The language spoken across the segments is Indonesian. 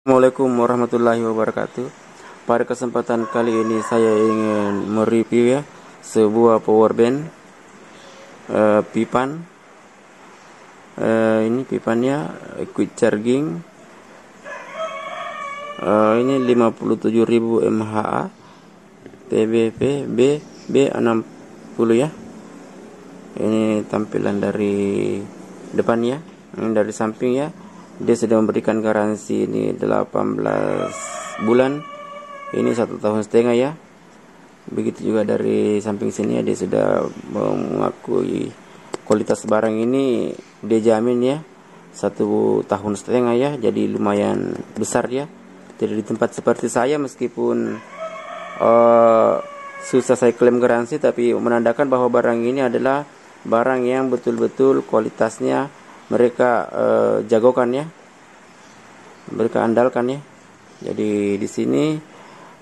Assalamualaikum warahmatullahi wabarakatuh. Pada kesempatan kali ini saya ingin mereview ya sebuah power bank Pipan. Ini pipannya quick charging. Ini 57.000 mAh PBP B60 ya. Ini tampilan dari depannya, ini dari samping ya. Dia sudah memberikan garansi ini 18 bulan. Ini 1,5 tahun ya. Begitu juga dari samping sini ya, dia sudah mengakui kualitas barang ini dia jamin ya 1,5 tahun ya. Jadi lumayan besar ya. Tidak di tempat seperti saya, meskipun susah saya klaim garansi, tapi menandakan bahwa barang ini adalah barang yang betul-betul kualitasnya mereka jagokan ya, mereka andalkan ya. Jadi di sini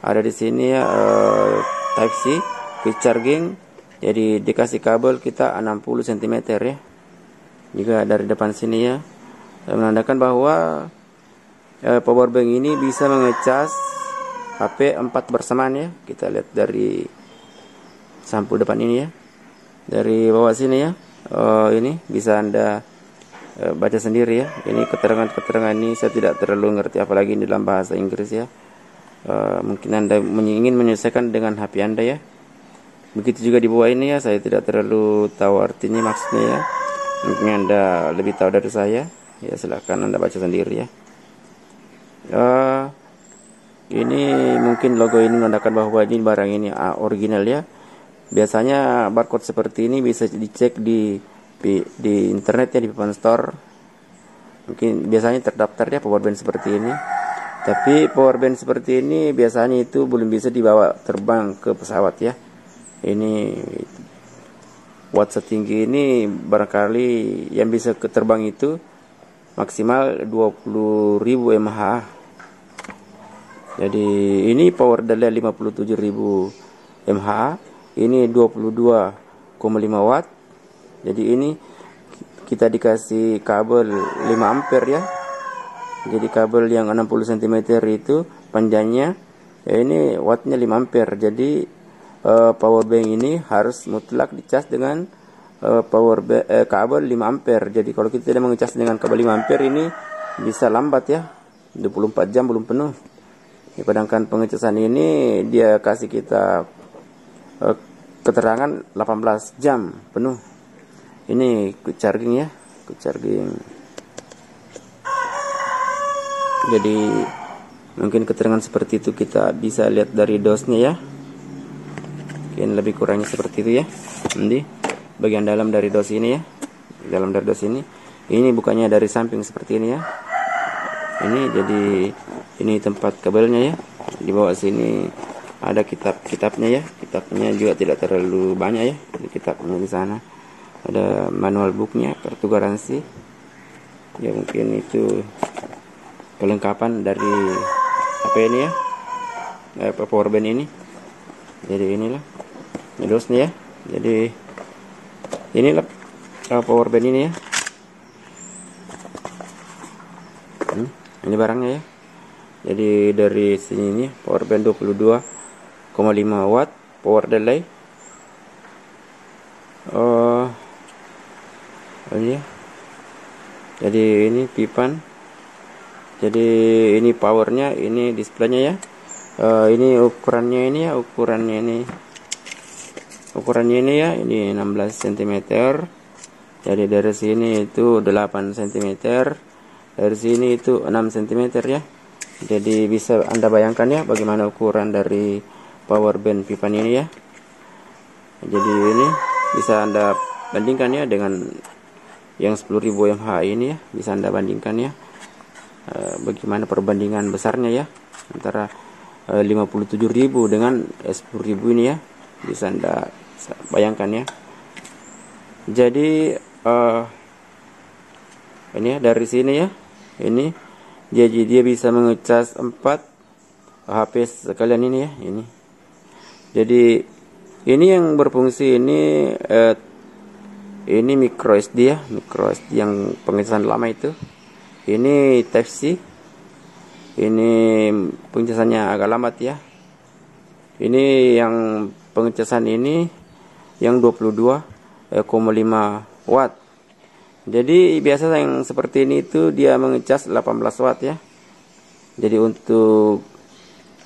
ada ya Type C quick charging. Jadi dikasih kabel kita 60 cm ya. Juga dari depan sini ya, menandakan bahwa power bank ini bisa mengecas HP 4 bersamaan ya. Kita lihat dari sampul depan ini ya, dari bawah sini ya. Ini bisa Anda baca sendiri ya. Ini keterangan ini saya tidak terlalu ngerti, apalagi ini dalam bahasa Inggris ya. Mungkin Anda ingin menyesuaikan dengan HP Anda ya. Begitu juga di bawah ini ya, saya tidak terlalu tahu artinya, maksudnya ya. Mungkin Anda lebih tahu dari saya ya, silakan Anda baca sendiri ya. Ini mungkin logo ini menandakan bahwa ini barang ini original ya. Biasanya barcode seperti ini bisa dicek di internet ya, di Pipan Store. Mungkin biasanya terdaftar ya powerband seperti ini. Tapi powerband seperti ini biasanya itu belum bisa dibawa terbang ke pesawat ya. Ini watt setinggi ini barangkali yang bisa ke terbang itu maksimal 20.000 mAh. Jadi ini power daya 57.000 mAh. Ini 22,5 watt. Jadi ini kita dikasih kabel 5 ampere ya. Jadi kabel yang 60 cm itu panjangnya ya, ini wattnya 5 ampere. Jadi power bank ini harus mutlak dicas dengan kabel 5 ampere. Jadi kalau kita tidak mengecas dengan kabel 5 ampere ini bisa lambat ya, 24 jam belum penuh ya. Sedangkan pengecasan ini dia kasih kita keterangan 18 jam penuh. Ini quick charging ya, quick charging. Jadi mungkin keterangan seperti itu kita bisa lihat dari dosnya ya. Mungkin lebih kurangnya seperti itu ya. Nanti bagian dalam dari dos ini ya, dalam dari dos ini bukannya dari samping seperti ini ya. Ini jadi ini tempat kabelnya ya. Di bawah sini ada kitabnya ya. Kitabnya juga tidak terlalu banyak ya. Kitabnya di sana ada manual booknya, kartu garansi ya. Mungkin itu kelengkapan dari HP ini ya, powerband ini. Jadi inilah dosnya ya. Jadi inilah powerband ini ya. Ini barangnya ya. Jadi dari sini ini powerband 22,5 watt power delay. Ini ya. Jadi ini Pipan. Jadi ini powernya, ini displaynya ya. Ini ukurannya ini ya, ukurannya ini ya, ini 16 cm. Jadi dari sini itu 8 cm, dari sini itu 6 cm ya. Jadi bisa Anda bayangkan ya bagaimana ukuran dari powerband Pipan ini ya. Jadi ini bisa Anda bandingkan ya dengan yang 10.000 mAh ini ya, bisa Anda bandingkan ya. Bagaimana perbandingan besarnya ya antara 57.000 dengan 10.000 ini ya, bisa Anda bayangkan ya. Jadi ini ya dari sini ya, ini jadi dia bisa mengecas 4 HP sekalian ini ya. Jadi ini yang berfungsi ini micro SD ya, micro SD yang pengecasan lama itu. Ini Type C Ini pengecasannya agak lambat ya. Ini yang pengecasan ini yang 22,5 watt. Jadi biasa yang seperti ini itu dia mengecas 18 watt ya. Jadi untuk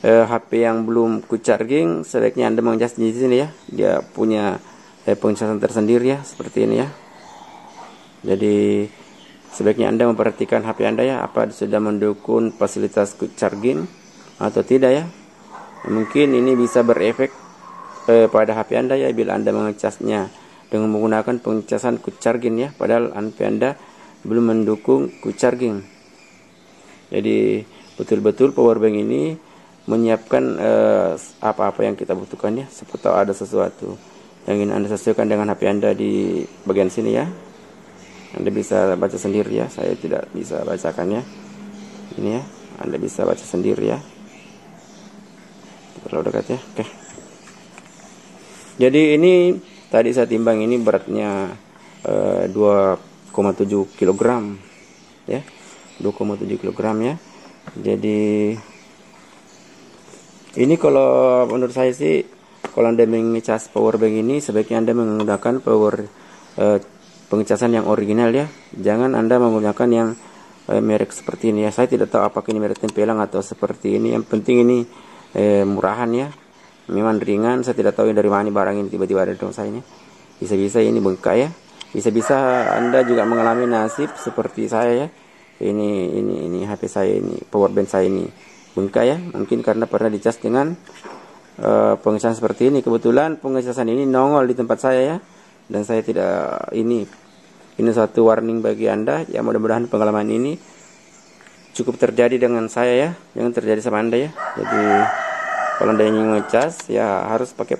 HP yang belum ku charging, sebaiknya Anda mengecas di sini ya. Dia punya pengecasan tersendiri ya, seperti ini ya. Jadi sebaiknya Anda memperhatikan HP Anda ya, apa sudah mendukung fasilitas quick charging atau tidak ya. Mungkin ini bisa berefek pada HP Anda ya, bila Anda mengecasnya dengan menggunakan pengecasan quick charging ya, padahal HP Anda belum mendukung quick charging. Jadi betul-betul powerbank ini menyiapkan apa-apa yang kita butuhkan ya, seputar ada sesuatu yang ingin Anda sesuaikan dengan HP Anda di bagian sini ya. Anda bisa baca sendiri ya, saya tidak bisa bacakan ya. Ini ya, Anda bisa baca sendiri ya. Terlalu dekat ya. Oke. Jadi ini tadi saya timbang, ini beratnya 2,7 kg ya. 2,7 kg ya. Jadi ini kalau menurut saya sih, kalau Anda mengecas powerbank ini sebaiknya Anda menggunakan pengecasan yang original ya. Jangan Anda menggunakan yang merek seperti ini ya. Saya tidak tahu apakah ini merek tempelang atau seperti ini. Yang penting ini murahan ya, memang ringan. Saya tidak tahu dari mana barang ini tiba-tiba ada di saya ini. Bisa-bisa ini bengkak ya. Bisa-bisa Anda juga mengalami nasib seperti saya ya. Ini HP saya ini, powerbank saya ini bengkak ya. Mungkin karena pernah dicas dengan pengecasan seperti ini. Kebetulan pengecasan ini nongol di tempat saya ya. Dan saya tidak ini suatu warning bagi Anda ya. Mudah-mudahan pengalaman ini cukup terjadi dengan saya ya, jangan terjadi sama Anda ya. Jadi kalau Anda ingin ngecas ya harus pakai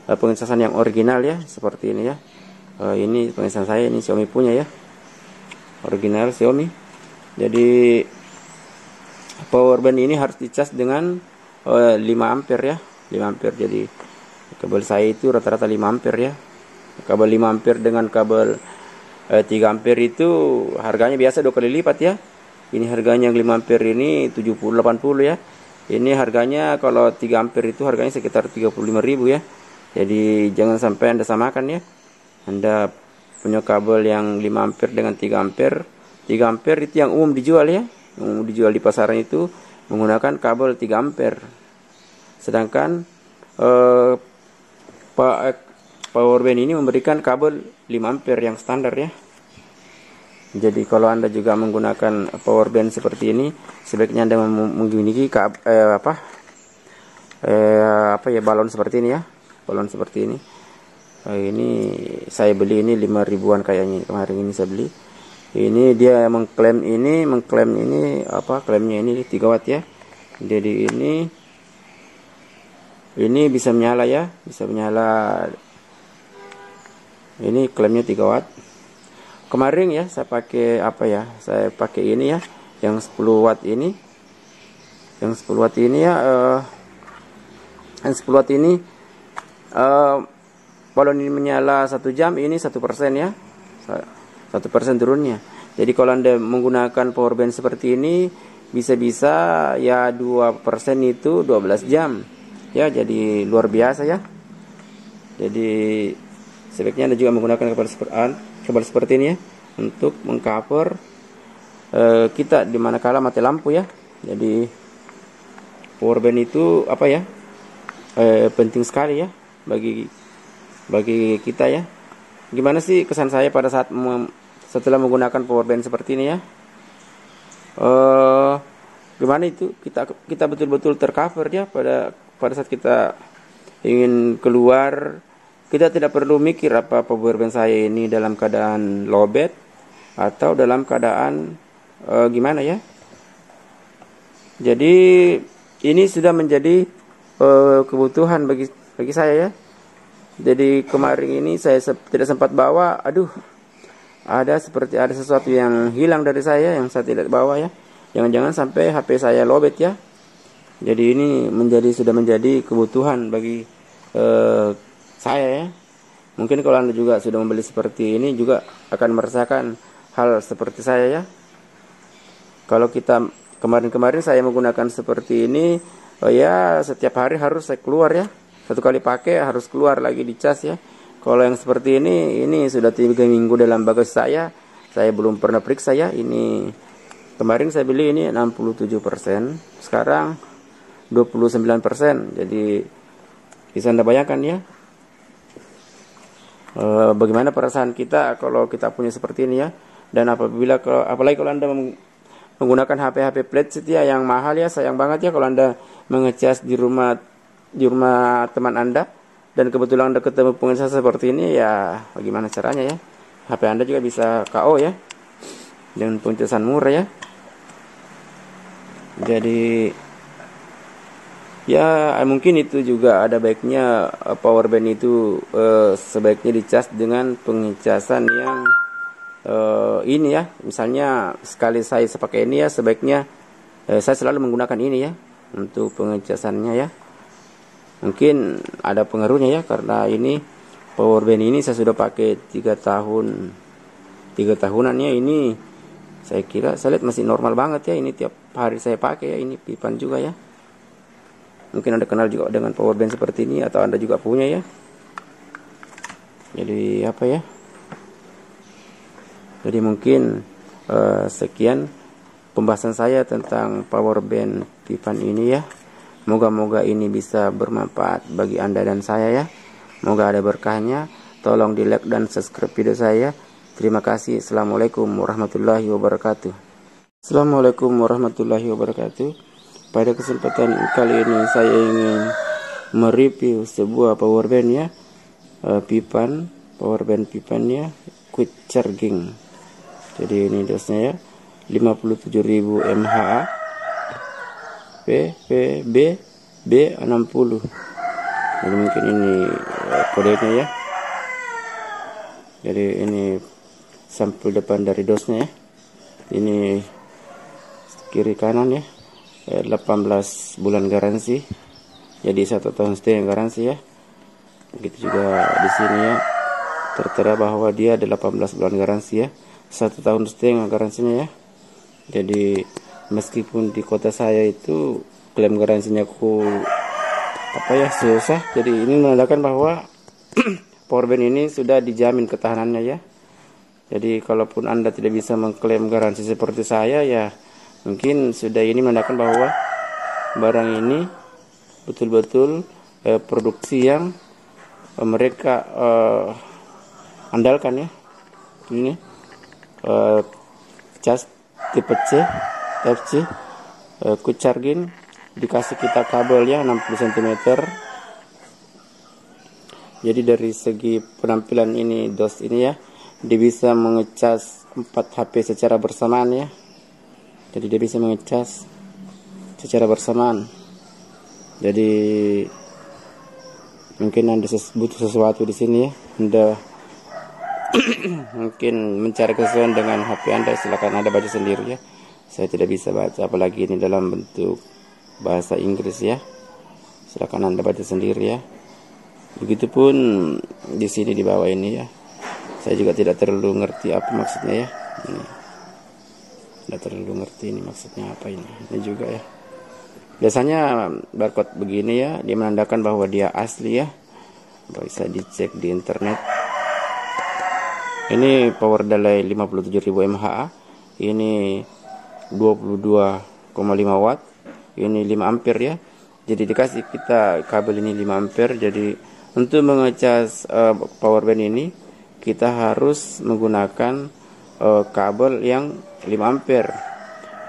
pengecasan yang original ya, seperti ini ya. Ini pengecasan saya, ini Xiaomi punya ya, original Xiaomi. Jadi powerbank ini harus dicas dengan 5 ampere ya, 5 ampere. Jadi kabel saya itu rata-rata 5 ampere ya. Kabel 5 ampere dengan kabel 3 ampere itu harganya biasa 2 kali lipat ya. Ini harganya yang 5 ampere ini 70-80 ya. Ini harganya kalau 3 ampere itu harganya sekitar 35.000 ya. Jadi jangan sampai Anda samakan ya. Anda punya kabel yang 5 ampere dengan 3 ampere. 3 ampere itu yang umum dijual ya. Yang umum dijual di pasaran itu menggunakan kabel 3 ampere. Sedangkan powerbank ini memberikan kabel 5 ampere yang standar ya. Jadi kalau Anda juga menggunakan powerbank seperti ini, sebaiknya Anda memiliki balon seperti ini ya. Balon seperti ini. Ini saya beli ini 5 ribuan kayaknya, kemarin ini saya beli. Ini dia mengklaim ini klaimnya ini 3 watt ya. Jadi ini bisa menyala ya, bisa menyala. Ini klaimnya 3 watt. Kemarin ya saya pakai saya pakai ini ya, yang 10 watt ini. Yang 10 watt ini ya, yang 10 watt ini balon ini menyala 1 jam, ini 1% ya. 1% turunnya. Jadi kalau Anda menggunakan powerbank seperti ini, bisa-bisa ya 2% itu 12 jam. Ya, jadi luar biasa ya. Jadi sebaiknya Anda juga menggunakan kabel seperti ini ya, untuk mengcover kita di manakala mati lampu ya. Jadi powerbank itu penting sekali ya bagi kita ya. Gimana sih kesan saya pada saat setelah menggunakan powerbank seperti ini ya? Gimana itu kita betul-betul tercover ya pada saat kita ingin keluar. Kita tidak perlu mikir apa powerbank saya ini dalam keadaan lowbat atau dalam keadaan gimana ya. Jadi ini sudah menjadi kebutuhan bagi saya ya. Jadi kemarin ini saya tidak sempat bawa. Ada sesuatu yang hilang dari saya yang saya tidak bawa ya. Jangan-jangan sampai HP saya lowbat ya. Jadi ini sudah menjadi kebutuhan bagi saya ya. Mungkin kalau Anda juga sudah membeli seperti ini juga akan merasakan hal seperti saya ya. Kalau kita kemarin-kemarin saya menggunakan seperti ini, ya setiap hari harus saya keluar ya, satu kali pakai harus keluar lagi dicas ya. Kalau yang seperti ini sudah 3 minggu dalam bagasi saya belum pernah periksa ya. Ini kemarin saya beli ini 67%, sekarang 29%. Jadi bisa Anda bayangkan ya, bagaimana perasaan kita kalau kita punya seperti ini ya. Dan apalagi kalau Anda menggunakan HP flat sheet ya yang mahal ya, sayang banget ya kalau Anda mengecas di rumah teman Anda dan kebetulan Anda ketemu pengecas seperti ini ya, bagaimana caranya ya? HP Anda juga bisa KO ya dengan pengecasan murah ya. Jadi ya mungkin itu juga ada baiknya power bank itu sebaiknya dicas dengan pengecasan yang ini ya. Misalnya sekali saya pakai ini ya, sebaiknya saya selalu menggunakan ini ya untuk pengecasannya ya. Mungkin ada pengaruhnya ya, karena ini power bank ini saya sudah pakai 3 tahunannya ini. Saya kira saya lihat masih normal banget ya, ini tiap hari saya pakai ya. Ini Pipan juga ya. Mungkin Anda kenal juga dengan power bank seperti ini atau Anda juga punya ya. Jadi apa ya? Jadi mungkin sekian pembahasan saya tentang power bank Pipan ini ya. Moga-moga ini bisa bermanfaat bagi Anda dan saya ya. Moga ada berkahnya. Tolong di like dan subscribe video saya. Terima kasih. Assalamualaikum warahmatullahi wabarakatuh. Assalamualaikum warahmatullahi wabarakatuh. Pada kesempatan kali ini saya ingin mereview sebuah power bank ya. Pipan, power bank Pipan ya, quick charging. Jadi ini dosnya ya, 57.000 mAh, PPB B60. Jadi mungkin ini kodenya ya. Jadi ini sampul depan dari dosnya ya. Ini kiri kanan ya. 18 bulan garansi. Jadi 1,5 tahun garansi ya. Begitu juga di sini ya. Tertera bahwa dia ada 18 bulan garansi ya. 1,5 tahun garansinya ya. Jadi meskipun di kota saya itu klaim garansinya susah. Jadi ini menandakan bahwa powerbank ini sudah dijamin ketahanannya ya. Jadi kalaupun Anda tidak bisa mengklaim garansi seperti saya ya, mungkin sudah ini menandakan bahwa barang ini betul-betul produksi yang mereka andalkan ya. Ini cas tipe C, FC, quick charging, dikasih kita kabelnya 60 cm. Jadi dari segi penampilan ini dos ini ya, dia bisa mengecas 4 HP secara bersamaan ya. Jadi dia bisa mengecas secara bersamaan. Jadi mungkin Anda butuh sesuatu di sini ya, Anda mungkin mencari kesesuaian dengan HP Anda, silakan Anda baca sendiri ya. Saya tidak bisa baca, apalagi ini dalam bentuk bahasa Inggris ya. Silakan Anda baca sendiri ya. Begitupun di sini di bawah ini ya. Saya juga tidak terlalu ngerti apa maksudnya ya. Ini. Tidak terlalu ngerti ini maksudnya apa ini. Ini juga ya. Biasanya barcode begini ya, dia menandakan bahwa dia asli ya. Bisa dicek di internet. Ini power dalai 57.000 mAh. Ini 22,5 watt. Ini 5 ampere ya. Jadi dikasih kita kabel ini 5 ampere. Jadi untuk mengecas power bank ini kita harus menggunakan kabel yang 5 ampere.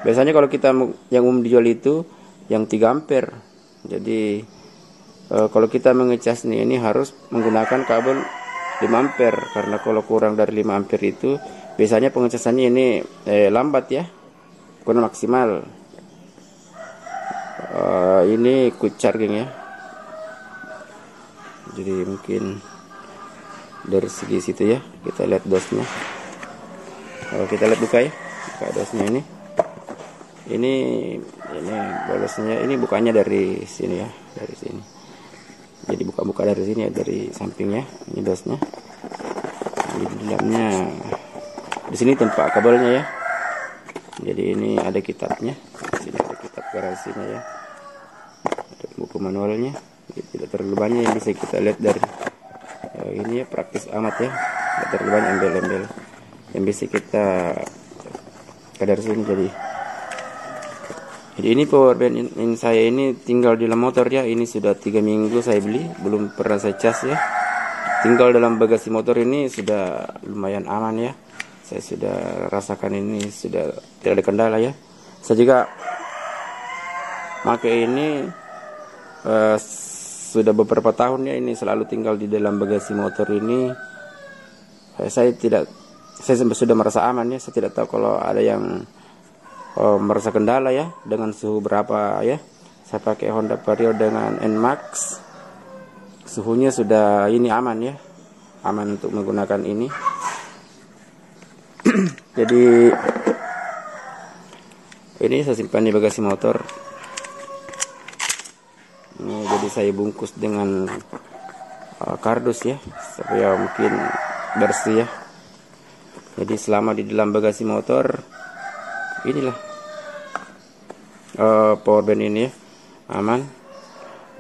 Biasanya kalau kita yang dijual itu yang 3 ampere. Jadi kalau kita mengecas ini harus menggunakan kabel 5 ampere, karena kalau kurang dari 5 ampere itu biasanya pengecasannya ini lambat ya, kurang maksimal. Ini quick charging ya. Jadi mungkin dari segi situ ya, kita lihat dosnya. Kalau kita lihat buka dosnya ini bolosnya, ini bukanya dari sini ya, dari sini. Jadi buka dari sini ya, dari sampingnya. Ini dosnya. Jadi di dalamnya di sini tempat kabelnya ya. Jadi ini ada kitabnya. Di garasinya ya. Ada buku manualnya, tidak terlalu banyak yang bisa kita lihat dari ini ya, praktis amat ya, tidak terlalu banyak embel-embel yang bisa kita dari sini. Jadi ini power band in saya ini tinggal di dalam motor ya. Ini sudah 3 minggu saya beli, belum pernah saya cas ya. Tinggal dalam bagasi motor ini sudah lumayan aman ya. Saya sudah rasakan ini sudah tidak ada kendala ya. Saya juga pakai ini sudah beberapa tahun ya, ini selalu tinggal di dalam bagasi motor ini. Saya sudah merasa aman ya. Saya tidak tahu kalau ada yang merasa kendala ya dengan suhu berapa ya. Saya pakai Honda Vario dengan NMAX, suhunya sudah ini aman ya, aman untuk menggunakan ini. Jadi ini saya simpan di bagasi motor ini. Jadi saya bungkus dengan kardus ya, supaya mungkin bersih ya. Jadi selama di dalam bagasi motor inilah power band ini ya, aman.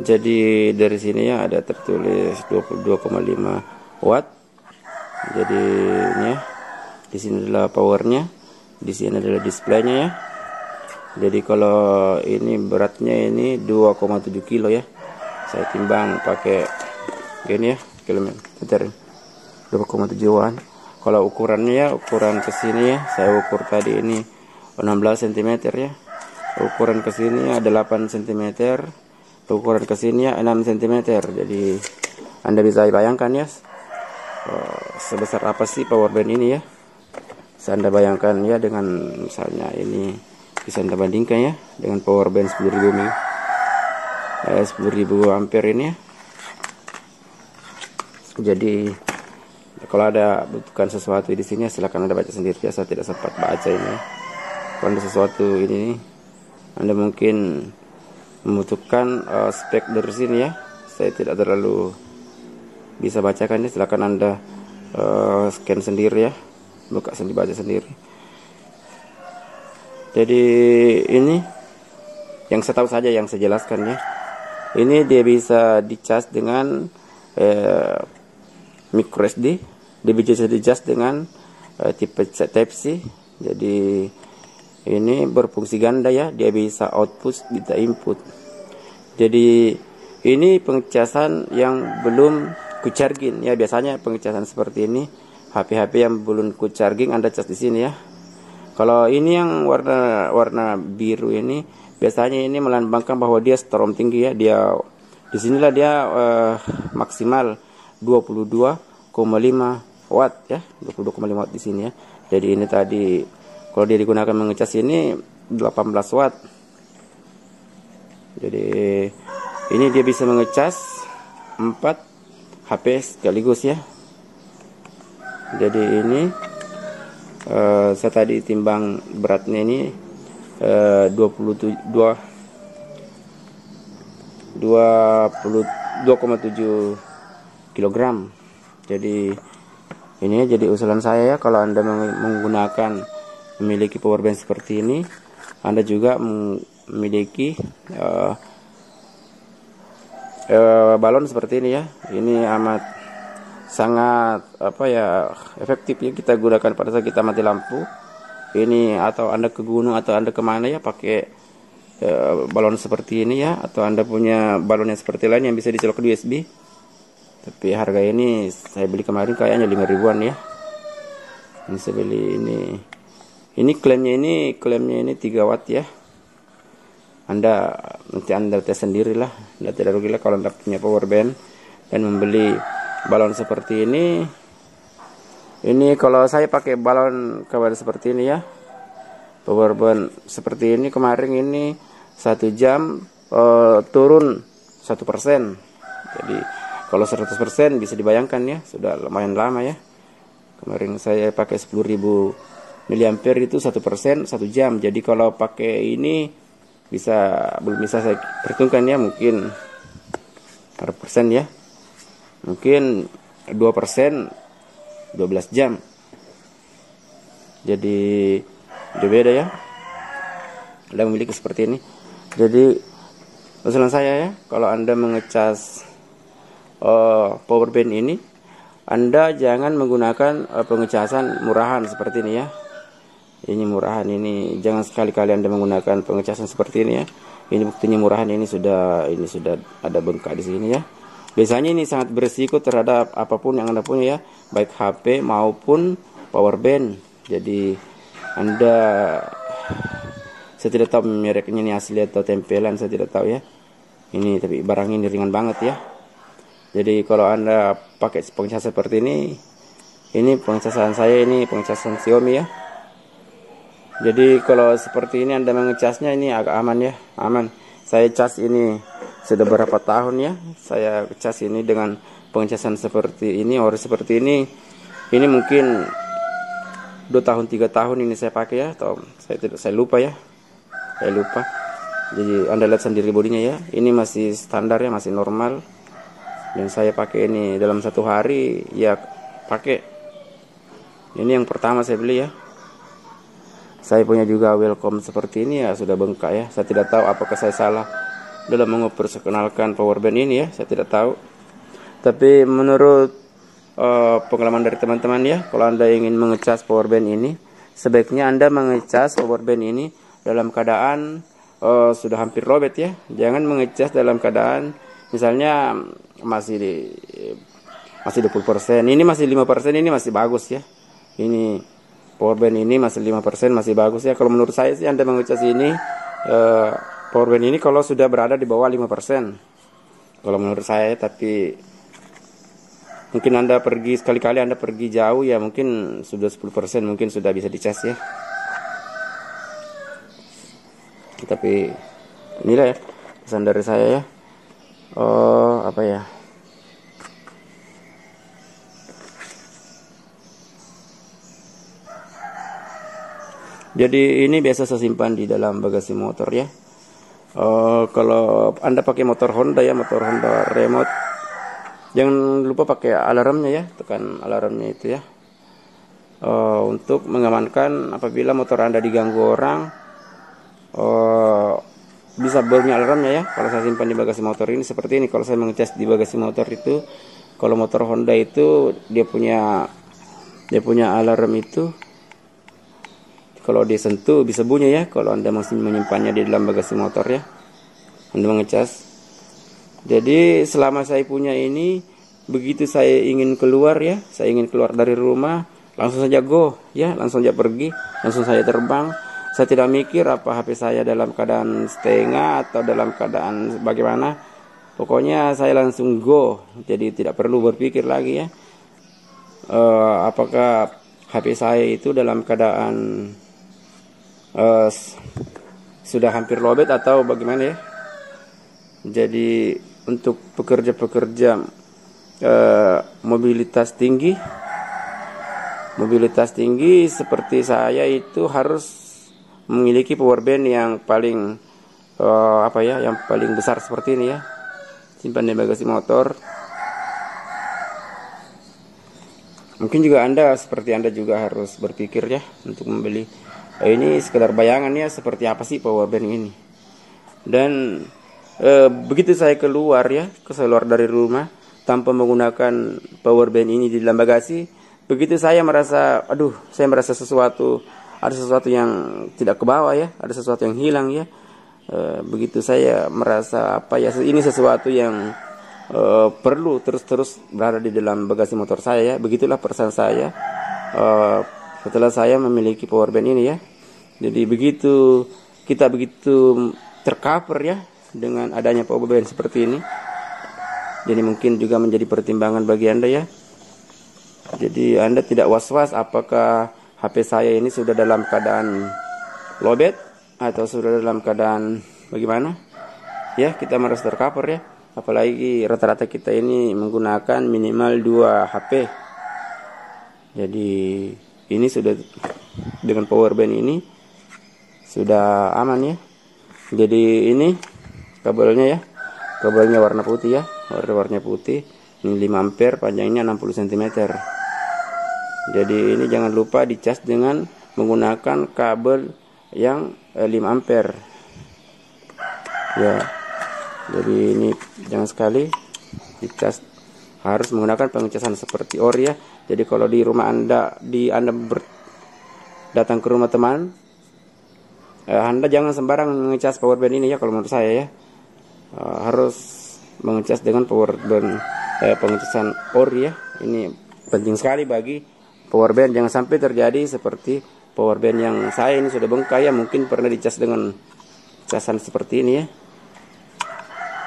Jadi dari sini ya ada tertulis 22,5 watt. Jadi ini ya, di sini adalah powernya, di sini adalah displaynya ya. Jadi kalau ini beratnya ini 2,7 kilo ya. Saya timbang pakai ini ya, kilometer 2,7an. Kalau ukurannya ya, ukuran kesini ya, saya ukur tadi ini 16 cm ya. Ukuran ke sini ada 8 cm. Ukuran ke sini ya 6 cm. Jadi Anda bisa bayangkan ya sebesar apa sih power band ini ya. Bisa Anda bayangkan ya, dengan misalnya ini bisa Anda bandingkan ya dengan power band 10.000 ampere ini ya. Jadi kalau ada butuhkan sesuatu di sini silakan Anda baca sendiri ya. Saya tidak sempat baca ini. Kalau ada sesuatu ini Anda mungkin membutuhkan spek dari sini ya, saya tidak terlalu bisa bacakan ya. Silakan Anda scan sendiri ya, buka sendiri, baca sendiri. Jadi ini yang saya tahu saja, yang saya jelaskan ya. Ini dia bisa dicas dengan micro SD, dia bisa dicas dengan tipe Type C. Jadi ini berfungsi ganda ya, dia bisa output, bisa input. Jadi ini pengecasan yang belum kucharging ya. Biasanya pengecasan seperti ini HP-HP yang belum kucharging Anda cas di sini ya. Kalau ini yang warna biru ini biasanya ini melambangkan bahwa dia storm tinggi ya. Dia di sinilah dia maksimal 22,5 watt ya, 22,5 watt di sini ya. Jadi ini tadi kalau dia digunakan mengecas ini 18 watt. Jadi ini dia bisa mengecas 4 HP sekaligus ya. Jadi ini saya tadi timbang beratnya ini 2,7 kilogram. Jadi ini ya, jadi usulan saya ya, kalau Anda menggunakan memiliki power band seperti ini, Anda juga memiliki balon seperti ini ya. Ini amat sangat efektif ya, kita gunakan pada saat kita mati lampu ini, atau Anda ke gunung atau Anda kemana ya, pakai balon seperti ini ya. Atau Anda punya balon yang seperti lain yang bisa dicolok ke USB, tapi harga ini saya beli kemarin kayaknya 5.000-an ya. Ini saya beli ini klaimnya ini 3 watt ya. Nanti Anda tes sendirilah. Anda tidak rugilah kalau Anda punya power band dan membeli balon seperti ini. Ini kalau saya pakai balon kawan seperti ini ya, power band seperti ini, kemarin ini 1 jam turun 1%. Jadi kalau 100% bisa dibayangkan ya, sudah lumayan lama ya. Kemarin saya pakai 10.000 miliampere itu 1% 1 jam. Jadi kalau pakai ini belum bisa saya perhitungkan ya, mungkin berapa persen ya, mungkin 2% 12 jam. Jadi beda ya, Anda memiliki seperti ini. Jadi usulan saya ya, kalau Anda mengecas power bank ini, Anda jangan menggunakan pengecasan murahan seperti ini ya. Ini murahan ini, jangan sekali-kali Anda menggunakan pengecasan seperti ini ya. Ini buktinya murahan, ini sudah ada bengkak di sini ya. Biasanya ini sangat berisiko terhadap apapun yang Anda punya ya, baik HP maupun power bank. Jadi Anda, saya tidak tahu mereknya ini asli atau tempelan, saya tidak tahu ya. Ini tapi barang ini ringan banget ya. Jadi kalau Anda pakai pengecas seperti ini pengecasan saya, ini pengecasan Xiaomi ya. Jadi kalau seperti ini Anda mengecasnya ini agak aman ya, aman. Saya cas ini sudah berapa tahun ya, saya cas ini dengan pengecasan seperti ini, ori seperti ini. Ini mungkin 2 tahun 3 tahun ini saya pakai ya, atau saya lupa ya. Saya lupa. Jadi Anda lihat sendiri bodinya ya. Ini masih standar ya, masih normal. Dan saya pakai ini dalam 1 hari ya pakai. Ini yang pertama saya beli ya. Saya punya juga welcome seperti ini ya, sudah bengkak ya. Saya tidak tahu apakah saya salah dalam memperkenalkan power bank ini ya, saya tidak tahu. Tapi menurut pengalaman dari teman-teman ya, kalau Anda ingin mengecas power bank ini, sebaiknya Anda mengecas power bank ini dalam keadaan sudah hampir lobet ya. Jangan mengecas dalam keadaan misalnya masih 20%, ini masih 5%, ini masih bagus ya. Ini power bank ini masih 5%, masih bagus ya. Kalau menurut saya sih Anda mengecas ini power bank ini kalau sudah berada di bawah 5%. Kalau menurut saya, tapi mungkin Anda pergi sekali-kali Anda pergi jauh ya, mungkin sudah 10%, mungkin sudah bisa dicas ya. Tapi inilah ya pesan dari saya ya. Apa ya? Jadi ini biasa saya simpan di dalam bagasi motor ya. Kalau Anda pakai motor Honda ya, motor Honda remote, jangan lupa pakai alarmnya ya, tekan alarmnya itu ya. Untuk mengamankan apabila motor Anda diganggu orang, bisa bunyi alarmnya ya. Kalau saya simpan di bagasi motor ini seperti ini. Kalau saya mengecas di bagasi motor itu, kalau motor Honda itu dia punya alarm itu. Kalau disentuh bisa bunyi ya, kalau Anda masih menyimpannya di dalam bagasi motor ya, Anda mengecas. Jadi selama saya punya ini, begitu saya ingin keluar ya, saya ingin keluar dari rumah, langsung saja go ya, langsung saja pergi, langsung saya terbang. Saya tidak mikir apa HP saya dalam keadaan setengah atau dalam keadaan bagaimana. Pokoknya saya langsung go, jadi tidak perlu berpikir lagi ya. Apakah HP saya itu dalam keadaan sudah hampir lobet atau bagaimana ya. Jadi untuk pekerja-pekerja mobilitas tinggi seperti saya itu harus memiliki power bank yang paling yang paling besar seperti ini ya, simpan di bagasi motor. Mungkin juga Anda seperti Anda juga harus berpikir ya untuk membeli. Ini sekedar bayangan ya, seperti apa sih power bank ini. Dan begitu saya keluar ya, keluar dari rumah tanpa menggunakan power bank ini di dalam bagasi, begitu saya merasa, saya merasa ada sesuatu yang tidak ke bawah ya, ada sesuatu yang hilang ya. Begitu saya merasa ini sesuatu yang perlu terus berada di dalam bagasi motor saya ya. Begitulah perasaan saya setelah saya memiliki power bank ini ya. Jadi kita begitu tercover ya dengan adanya power bank seperti ini. Jadi mungkin juga menjadi pertimbangan bagi Anda ya. Jadi Anda tidak was-was apakah HP saya ini sudah dalam keadaan lowbat atau sudah dalam keadaan bagaimana. Ya, kita harus tercover ya. Apalagi rata-rata kita ini menggunakan minimal 2 HP. Jadi ini sudah dengan power bank ini sudah aman ya. Jadi ini kabelnya ya. Kabelnya warna putih ya. Warna putih. Ini 5 ampere, panjangnya 60 cm. Jadi ini jangan lupa dicas dengan menggunakan kabel yang 5 ampere. ya. Jadi ini jangan sekali dicas, harus menggunakan pengecasan seperti ori ya. Jadi kalau di rumah Anda datang ke rumah teman, Anda jangan sembarang mengecas powerbank ini ya, kalau menurut saya ya. Harus mengecas dengan powerbank pengecasan ori ya. Ini penting sekali bagi powerbank, jangan sampai terjadi seperti powerbank yang saya ini sudah bengkak ya, mungkin pernah dicas dengan casan seperti ini ya.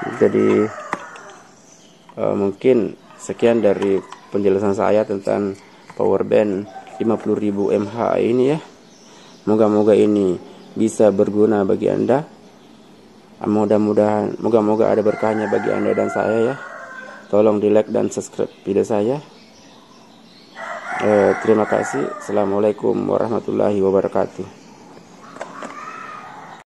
Jadi mungkin sekian dari penjelasan saya tentang powerbank 50.000 mAh ini ya. Moga-moga ini bisa berguna bagi Anda. Mudah-mudahan, moga-moga ada berkahnya bagi Anda dan saya ya. Tolong di like dan subscribe video saya. Terima kasih. Assalamualaikum warahmatullahi wabarakatuh.